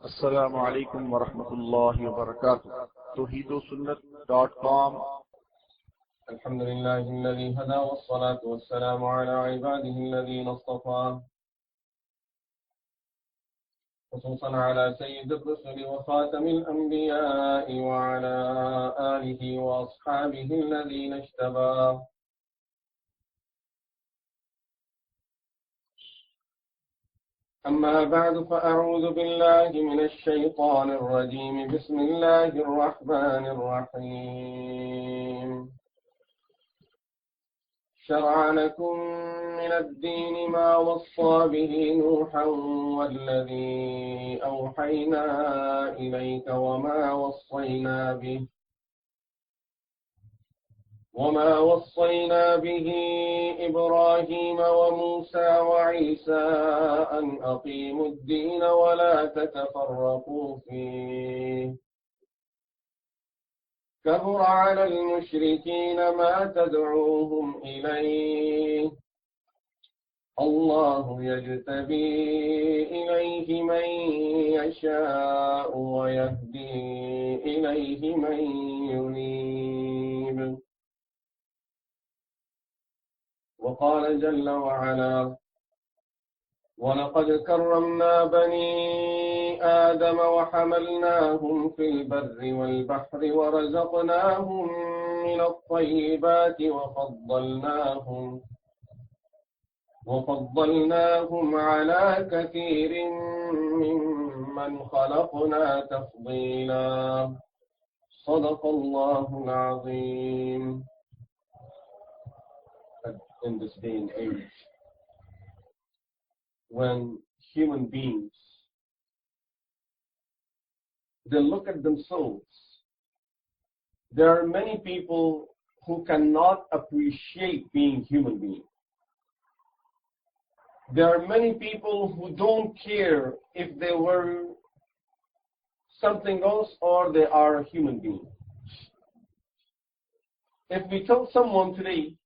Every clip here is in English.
Assalamu alaikum wa rahmatullahi wa barakatuh. Tawheedosunnat.com. Alhamdulillah alladhi hada wa salatu wa salamu ala ibadihi alladhina istafa. خصوصا على سيد الرسل وخاتم الأنبياء وعلى آله وأصحابه الذين اجتبى. أما بعد فأعوذ بالله من الشيطان الرجيم. بسم الله الرحمن الرحيم. شرع لكم من الدين ما وصى به نوحا والذي أوحينا إليك وما وصينا به إبراهيم وموسى وعيسى أن أقيموا الدين ولا تتفرقوا فيه. كبر على المشركين ما تدعوهم إليه. الله يجتبي إليه من يشاء ويهدي إليه من ينيب. وقال جل وعلا: ولقد كرمنا بني آدم وحملناهم في البر والبحر ورزقناهم من الطيبات وفضلناهم على كثير ممن خلقنا تفضيلا. صدق الله العظيم. In this day and age, when human beings, they look at themselves, there are many people who cannot appreciate being human beings. There are many people who don't care if they were something else or they are a human being. If we tell someone today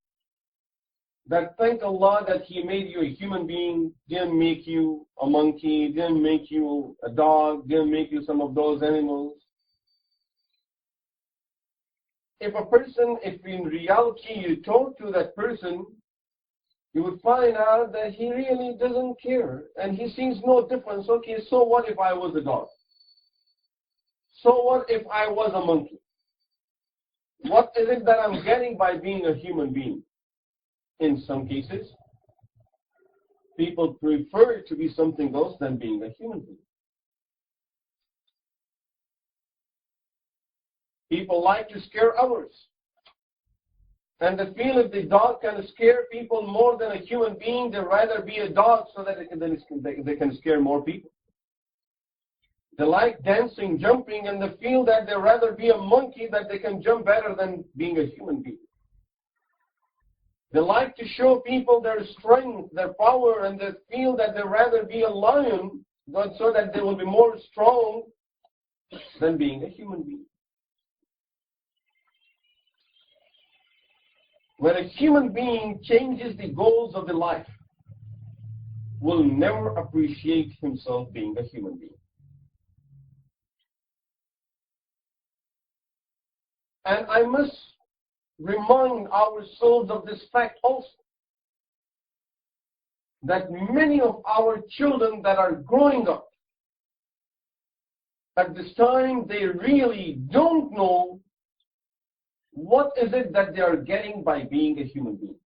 that thank Allah that He made you a human being, didn't make you a monkey, didn't make you a dog, didn't make you some of those animals. If in reality you talk to that person, you would find out that he really doesn't care and he sees no difference. Okay, so what if I was a dog? So what if I was a monkey? What is it that I'm getting by being a human being? In some cases, people prefer to be something else than being a human being. People like to scare others. And they feel if the dog can scare people more than a human being, they'd rather be a dog so that they can scare more people. They like dancing, jumping, and they feel that they'd rather be a monkey that they can jump better than being a human being. They like to show people their strength, their power, and they feel that they'd rather be a lion so that they will be more strong than being a human being. When a human being changes the goals of the life, will never appreciate himself being a human being. And I must remind ourselves of this fact also, that many of our children that are growing up at this time, they really don't know what is it that they are getting by being a human being.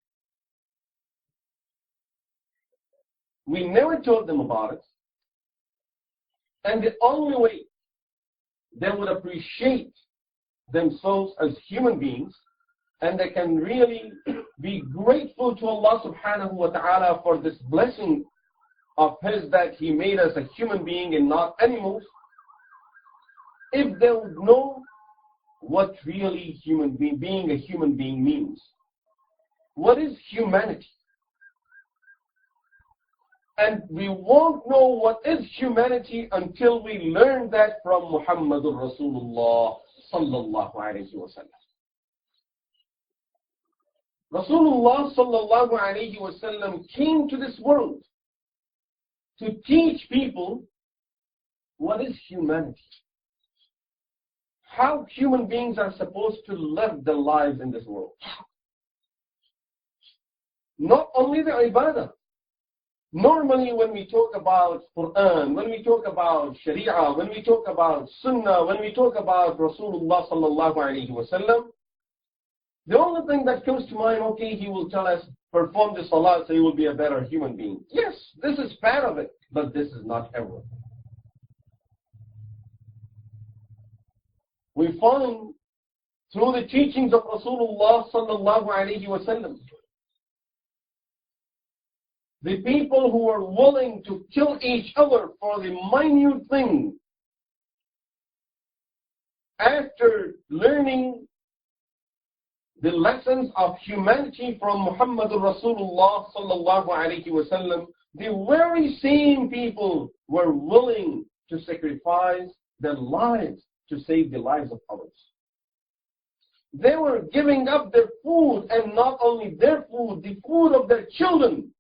We never told them about it, and the only way they would appreciate themselves as human beings and they can really be grateful to Allah subhanahu wa ta'ala for this blessing of His that He made us a human being and not animals, if they would know what really being a human being means. What is humanity? And we won't know what is humanity until we learn that from Muhammadur Rasulullah sallallahu alayhi wa sallam. Rasulullah sallallahu alayhi wa sallam came to this world to teach people what is humanity? How human beings are supposed to live their lives in this world. Not only the ibadah. Normally when we talk about Qur'an, when we talk about Sharia, when we talk about Sunnah, when we talk about Rasulullah sallallahu alayhi wa sallam, the only thing that comes to mind, okay, he will tell us, perform the salah so you will be a better human being. Yes, this is part of it, but this is not everything. We find through the teachings of Rasulullah sallallahu alayhi wa sallam, the people who are willing to kill each other for the minute thing, after learning the lessons of humanity from Muhammadur Rasulullah sallallahu alayhi wa sallam, the very same people were willing to sacrifice their lives to save the lives of others. They were giving up their food, and not only their food, the food of their children,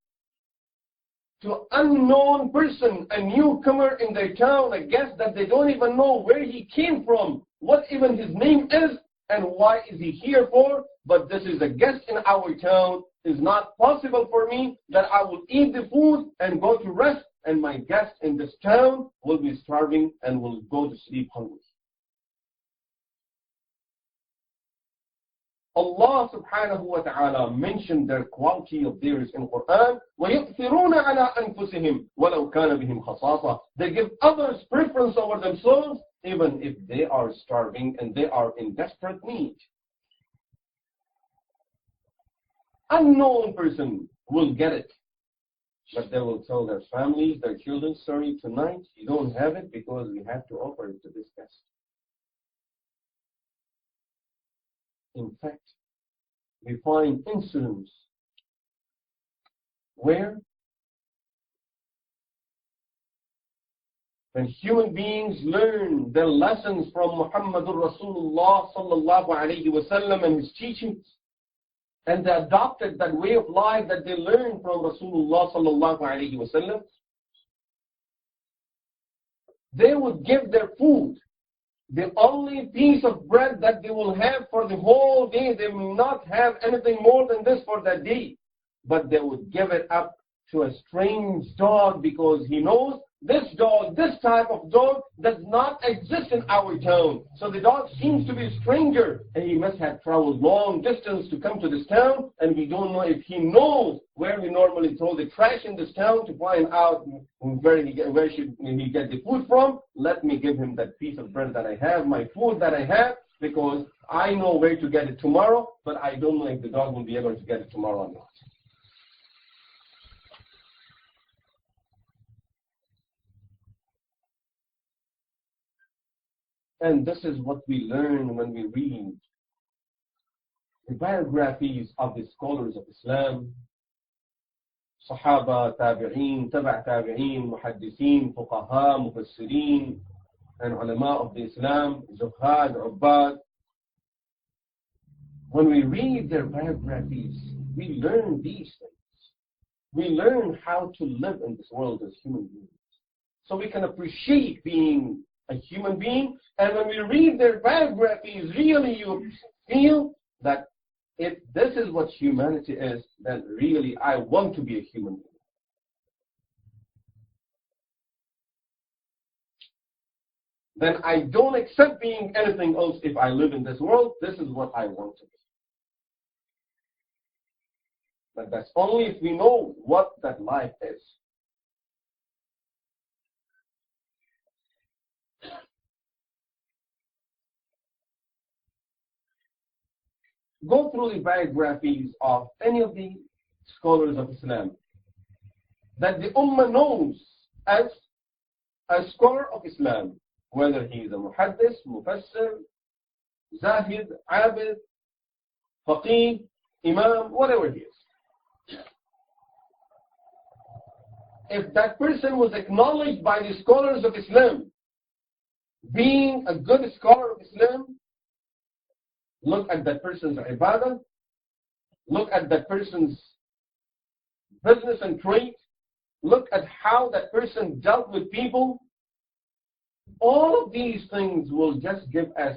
to unknown person, a newcomer in their town, a guest that they don't even know where he came from, what even his name is, and why is he here for. But this is a guest in our town. It's not possible for me that I will eat the food and go to rest, and my guest in this town will be starving and will go to sleep hungry. Allah subhanahu wa ta'ala mentioned their quality of theirs in Qur'an. وَيُؤْثِرُونَ عَلَىٰ أَنفُسِهِمْ وَلَوْ كَانَ بِهِمْ خَصَاصَةٌ. They give others preference over themselves, even if they are starving and they are in desperate need. Unknown person will get it, but they will tell their families, their children, sorry, tonight you don't have it because we have to offer it to this guest. In fact, we find incidents where when human beings learn their lessons from Muhammadur Rasulullah sallallahu alayhi wa sallam and his teachings, and they adopted that way of life that they learned from Rasulullah sallallahu alayhi wa sallam, they would give their food, the only piece of bread that they will have for the whole day. They will not have anything more than this for that day. But they would give it up to a strange dog, because he knows this dog, this type of dog, does not exist in our town. So the dog seems to be a stranger, and he must have traveled long distance to come to this town, and we don't know if he knows where we normally throw the trash in this town to find out where should he get the food from. Let me give him that piece of bread that I have, my food that I have, because I know where to get it tomorrow, but I don't know if the dog will be able to get it tomorrow or not. And this is what we learn when we read the biographies of the scholars of Islam, Sahaba, Tabi'een, Taba' Tabi'een, Muhaddithin, Fuqaha, Mufassirin, and Ulama of the Islam, Zuhad, Ubbad. When we read their biographies, we learn these things. We learn how to live in this world as human beings, so we can appreciate being a human being. And when we read their biographies, really you feel that if this is what humanity is, then really I want to be a human being. Then I don't accept being anything else if I live in this world. This is what I want to be. But that's only if we know what that life is. Go through the biographies of any of the scholars of Islam that the Ummah knows as a scholar of Islam, whether he is a muhaddis, mufassir, zahid, abid, faqih, imam, whatever he is. If that person was acknowledged by the scholars of Islam being a good scholar of Islam, look at that person's ibadah, look at that person's business and trade, look at how that person dealt with people, all of these things will just give us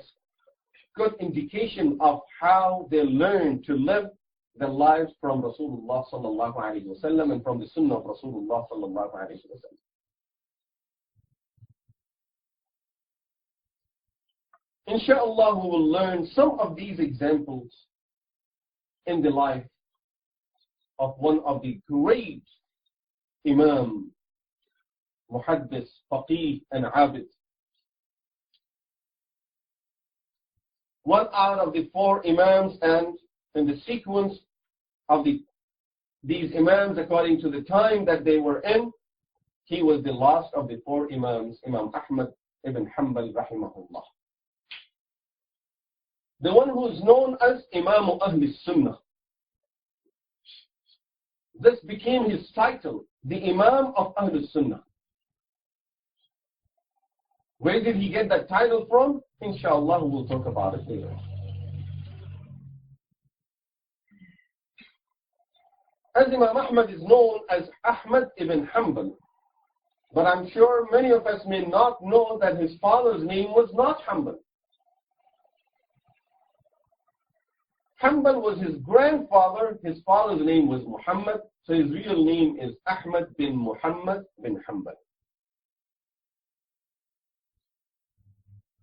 good indication of how they learn to live their lives from Rasulullah sallallahu alaihi wasallam and from the Sunnah of Rasulullah sallallahu alaihi wasallam. Inshallah, we will learn some of these examples in the life of one of the great Imam, Muhaddis, Faqih, and Abid. One out of the four Imams, and in the sequence of these Imams according to the time that they were in, he was the last of the four Imams, Imam Ahmed ibn Hanbal rahimahullah. The one who is known as Imam Ahl Sunnah. This became his title, the Imam of Ahl Sunnah. Where did he get that title from? Inshallah, we'll talk about it later. As Imam Ahmed is known as Ahmed ibn Hanbal, but I'm sure many of us may not know that his father's name was not Hanbal. Hanbal was his grandfather, his father's name was Muhammad, so his real name is Ahmed bin Muhammad bin Hanbal.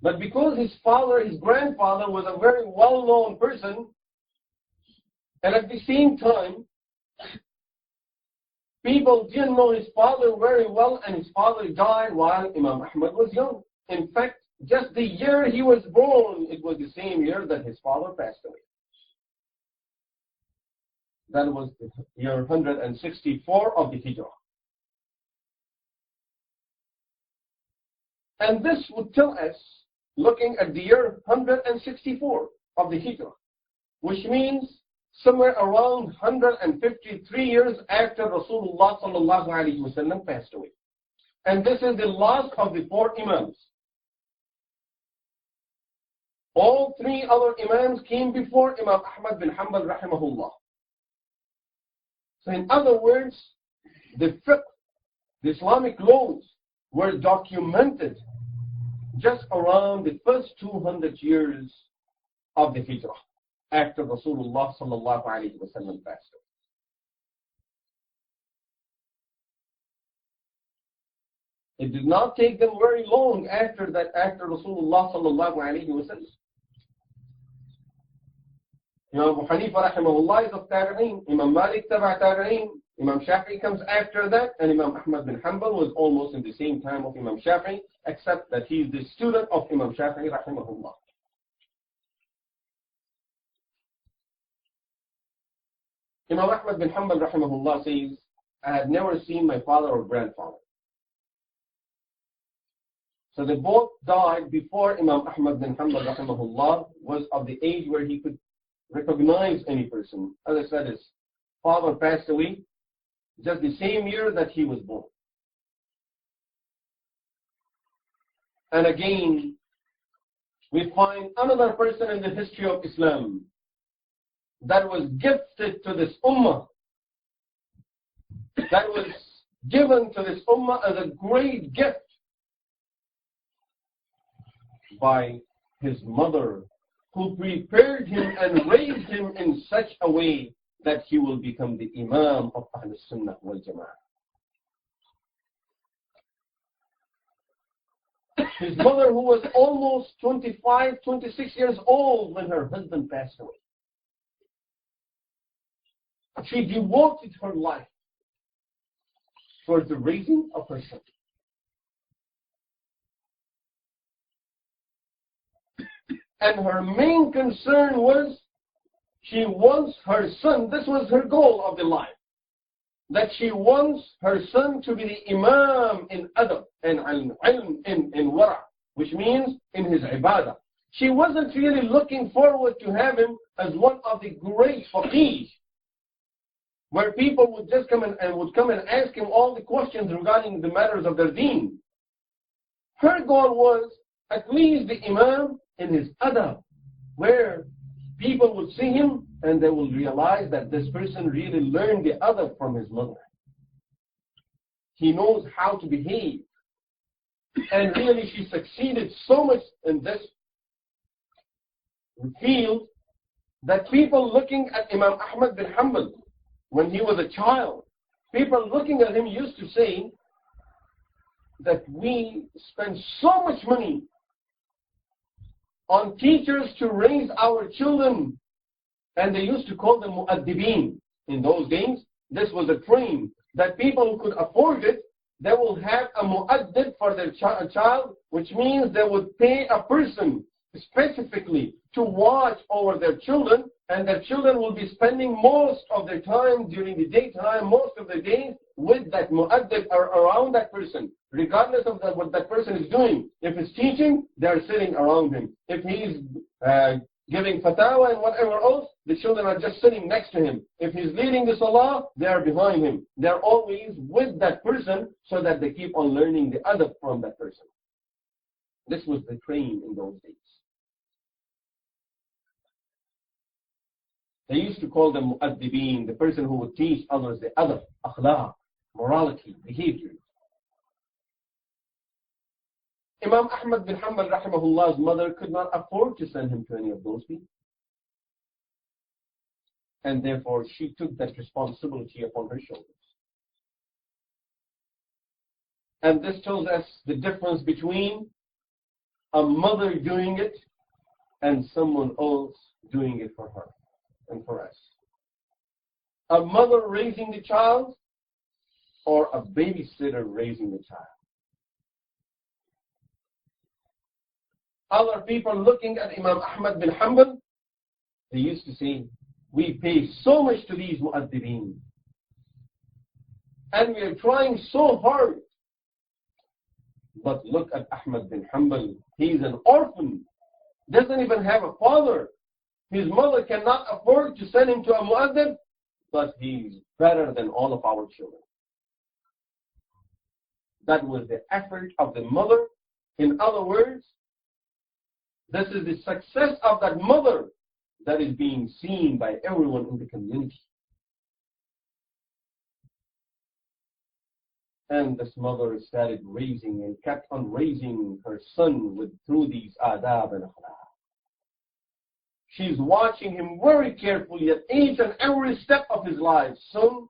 But because his grandfather was a very well-known person, and at the same time, people didn't know his father very well, and his father died while Imam Ahmed was young. In fact, just the year he was born, it was the same year that his father passed away. That was the year 164 of the Hijrah. And this would tell us, looking at the year 164 of the Hijrah, which means somewhere around 153 years after Rasulullah sallallahu alaihi wasallam passed away. And this is the last of the four Imams. All three other Imams came before Imam Ahmad bin Hanbal rahimahullah. So in other words, the fiqh, the Islamic laws were documented just around the first 200 years of the Hijrah, after Rasulullah sallallahu alaihi wasallam passed away. It did not take them very long after that, after Rasulullah sallallahu alaihi wasallam. Imam Abu Hanifa rahimahullah is of Tabi'een, Imam Malik taba' Tabi'een, Imam Shafi'i comes after that, and Imam Ahmad bin Hanbal was almost in the same time of Imam Shafi'i, except that he is the student of Imam Shafi'i rahimahullah. Imam Ahmad bin Hanbal rahimahullah says, I had never seen my father or grandfather. So they both died before Imam Ahmad bin Hanbal rahimahullah was of the age where he could recognize any person. As I said, his father passed away just the same year that he was born. And again, we find another person in the history of Islam that was gifted to this ummah, that was given to this ummah as a great gift by his mother, who prepared him and raised him in such a way that he will become the Imam of Ahl Sunnah wal Jama'ah. His mother, who was almost 25, 26 years old when her husband passed away. She devoted her life towards the raising of her son. And her main concern was she wants her son, this was her goal of the life, that she wants her son to be the Imam in adab and ilm in wara, which means in his ibadah. She wasn't really looking forward to have him as one of the great faqih, where people would just come and ask him all the questions regarding the matters of their deen. Her goal was at least the Imam in his adab, where people would see him and they will realize that this person really learned the adab from his mother. He knows how to behave. And really she succeeded so much in this field that people looking at Imam Ahmed bin Hanbal when he was a child, people looking at him used to say that we spend so much money on teachers to raise our children, and they used to call them mu'addibin. In those days, this was a trend that people who could afford it, they will have a mu'addib for their child, which means they would pay a person specifically to watch over their children, and their children will be spending most of their time during the daytime, most of the days with that mu'addib or around that person, regardless of what that person is doing. If he's teaching, they are sitting around him. If he's giving fatwa and whatever else, the children are just sitting next to him. If he's leading the salah, they are behind him. They are always with that person so that they keep on learning the adab from that person. This was the trend in those days. They used to call them mu'addibin, the person who would teach others the adab, akhlaq, morality, behavior. Imam Ahmed bin Hanbal rahimahullah's mother could not afford to send him to any of those people. And therefore she took that responsibility upon her shoulders. And this tells us the difference between a mother doing it and someone else doing it for her and for us. A mother raising the child or a babysitter raising the child. Other people looking at Imam Ahmed bin Hanbal, they used to say, we pay so much to these mu'addibin. And we are trying so hard. But look at Ahmed bin Hanbal. He's an orphan. Doesn't even have a father. His mother cannot afford to send him to a mu'addib, but he's better than all of our children. That was the effort of the mother. In other words, this is the success of that mother that is being seen by everyone in the community. And this mother started raising and kept on raising her son through these adab and akhlaq. She's watching him very carefully at each and every step of his life. Son,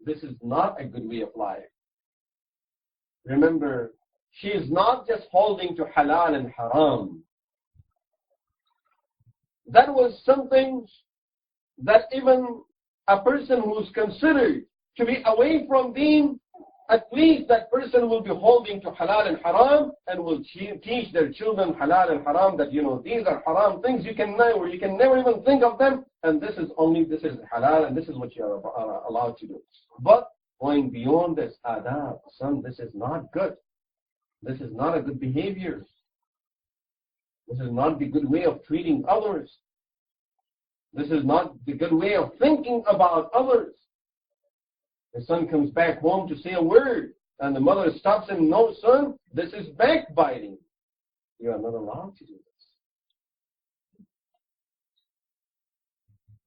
this is not a good way of life. Remember, she is not just holding to halal and haram. That was something that even a person who is considered to be away from deen, at least that person will be holding to halal and haram and will teach their children halal and haram, that these are haram things, you can never even think of them, and this is halal and this is what you are allowed to do. But going beyond this adab, son, this is not good. This is not a good behavior. This is not the good way of treating others. This is not the good way of thinking about others. The son comes back home to say a word, and the mother stops him. No, son, this is backbiting. You are not allowed to do this.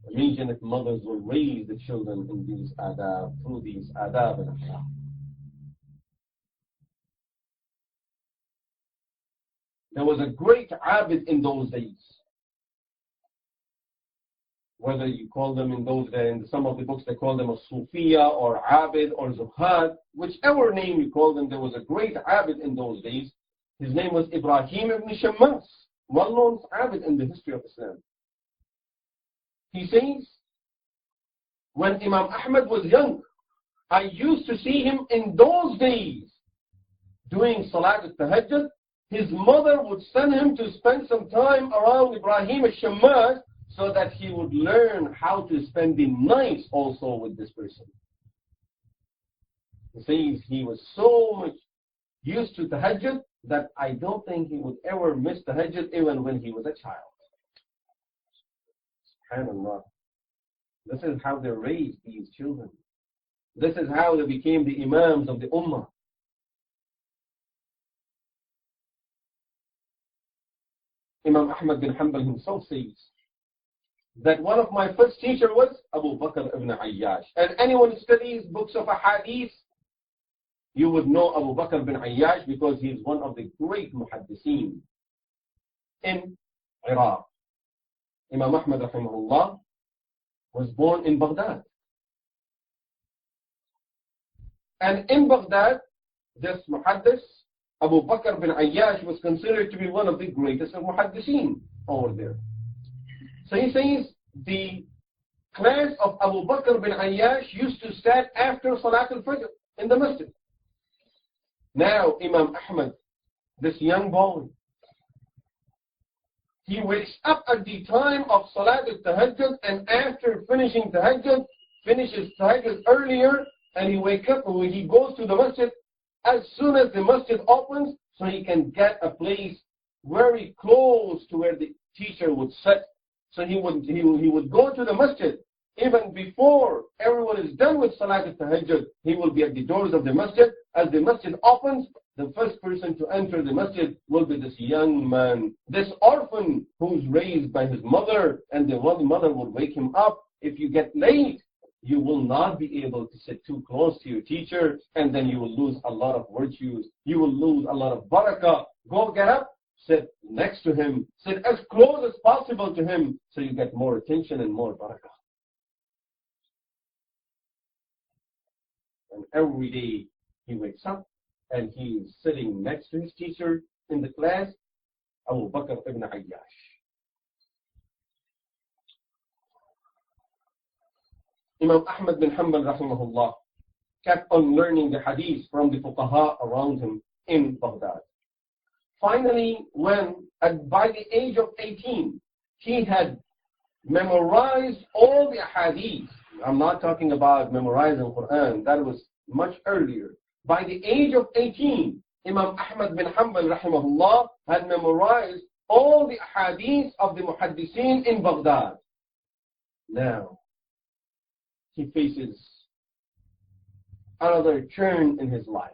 Imagine if mothers will raise the children in these adab, through these adab and akhlaq. There was a great abid in those days. Whether you call them in those days, in some of the books they call them a Sufiya or Abid or Zuhad, whichever name you call them, there was a great Abid in those days. His name was Ibrahim ibn Shammas, well-known Abid in the history of Islam. He says, when Imam Ahmed was young, I used to see him in those days doing Salat al-Tahajjud. His mother would send him to spend some time around Ibrahim al-Shammas so that he would learn how to spend the night also with this person. He says he was so much used to Tahajjud that I don't think he would ever miss Tahajjud even when he was a child. SubhanAllah. This is how they raised these children. This is how they became the Imams of the Ummah. Imam Ahmed bin Hanbal himself says that one of my first teachers was Abu Bakr ibn Ayyash. And anyone who studies books of hadith, You would know Abu Bakr bin Ayyash because he is one of the great muhaddithin in Iraq. Imam Ahmed rahimahullah was born in Baghdad. And in Baghdad, this muhaddis, Abu Bakr bin Ayyash, was considered to be one of the greatest of muhaddithin over there. So he says the class of Abu Bakr bin Ayyash used to stand after Salat al-Fajr in the masjid. Now Imam Ahmed, this young boy, he wakes up at the time of Salat al-Tahajjud, and after finishing Tahajjud, finishes Tahajjud earlier, and he goes to the masjid as soon as the masjid opens, so he can get a place very close to where the teacher would sit. So he would go to the masjid even before everyone is done with Salat al-Tahajjud. He will be at the doors of the masjid. As the masjid opens, the first person to enter the masjid will be this young man, this orphan who's raised by his mother, and the mother will wake him up. If you get late, you will not be able to sit too close to your teacher, and then you will lose a lot of virtues. You will lose a lot of barakah. Go get up, sit next to him, sit as close as possible to him, so you get more attention and more barakah. And every day he wakes up and he is sitting next to his teacher in the class, Abu Bakr ibn Ayyash. Imam Ahmed bin Hanbal rahimahullah kept on learning the hadith from the fuqaha around him in Baghdad. Finally, by the age of 18, he had memorized all the hadith. I'm not talking about memorizing Quran, that was much earlier. By the age of 18, Imam Ahmed bin Hanbal rahimahullah had memorized all the hadith of the muhaddithin in Baghdad. Now, he faces another turn in his life.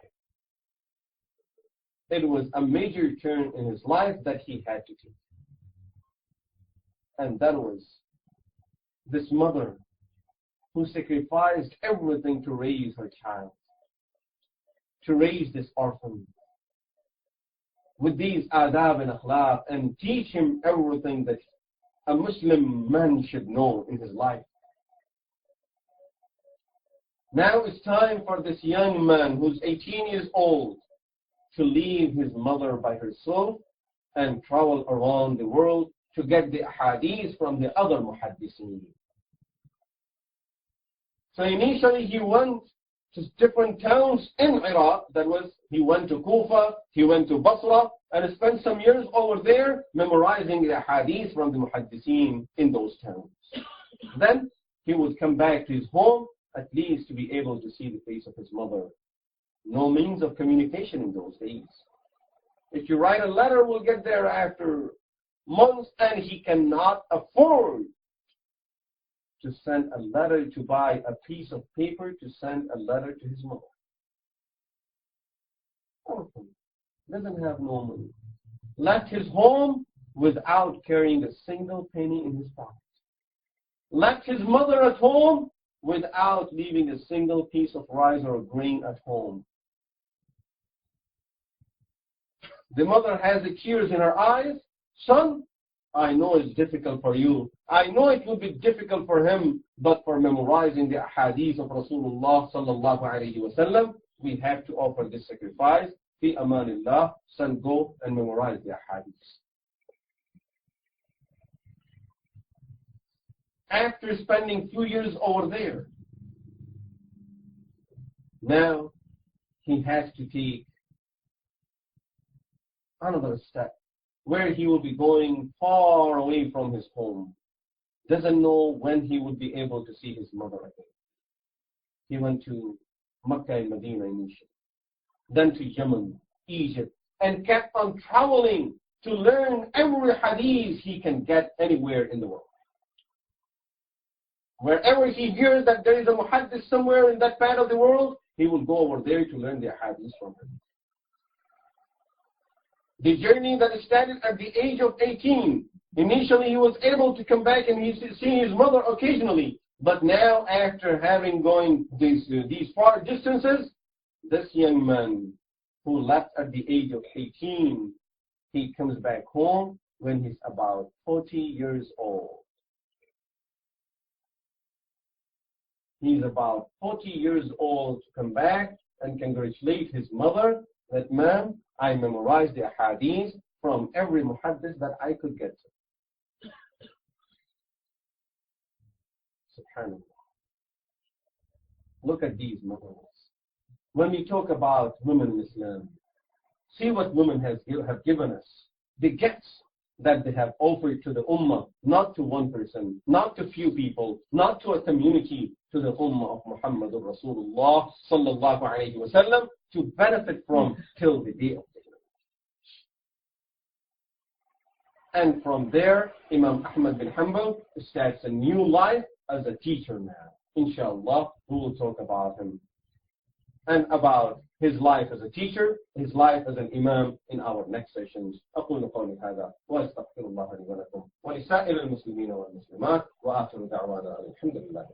It was a major turn in his life that he had to take. And that was this mother who sacrificed everything to raise her child, to raise this orphan with these adab and akhlaq, and teach him everything that a Muslim man should know in his life. Now it's time for this young man who's 18 years old to leave his mother by herself and travel around the world to get the hadith from the other muhaddithin. So initially he went to different towns in Iraq. He went to Kufa, he went to Basra, and spent some years over there memorizing the hadith from the muhaddithin in those towns. Then he would come back to his home, at least to be able to see the face of his mother. No means of communication in those days. If you write a letter, we'll get there after months, and he cannot afford to send a letter, to buy a piece of paper to send a letter to his mother. Orphan, doesn't have no money. Left his home without carrying a single penny in his pocket. Left his mother at home without leaving a single piece of rice or grain at home. The mother has the tears in her eyes. Son, I know it's difficult for you. I know it will be difficult for him, but for memorizing the hadith of Rasulullah sallallahu alayhi wa sallam, we have to offer this sacrifice. Fi amanillah, son, go and memorize the hadith. After spending 2 years over there, now he has to take another step where he will be going far away from his home. Doesn't know when he would be able to see his mother again. He went to Mecca and Medina initially, then to Yemen, Egypt, and kept on traveling to learn every hadith he can get anywhere in the world. Wherever he hears that there is a muhaddith somewhere in that part of the world, he will go over there to learn the hadith from him. The journey that started at the age of 18, initially he was able to come back and see his mother occasionally. But now, after having going these far distances, This young man who left at the age of 18, he comes back home when he's about 40 years old. He's about 40 years old to come back and congratulate his mother that, ma'am, I memorized the hadith from every muhaddith that I could get to. SubhanAllah. Look at these mothers. When we talk about women in Islam, see what women have given us. The gifts that they have offered to the ummah, not to one person, not to few people, not to a community, to the ummah of Muhammadur Rasulullah sallallahu alayhi wa sallam, to benefit from till the day of judgment. And from there, Imam Ahmed bin Hanbal starts a new life as a teacher now. Inshallah, we will talk about him and about his life as a teacher, his life as an imam in our next sessions. أقول قولي هذا وأستغفر الله لي ولكم ولسائر المسلمين والمسلمات وآخر دعوانا الحمد لله.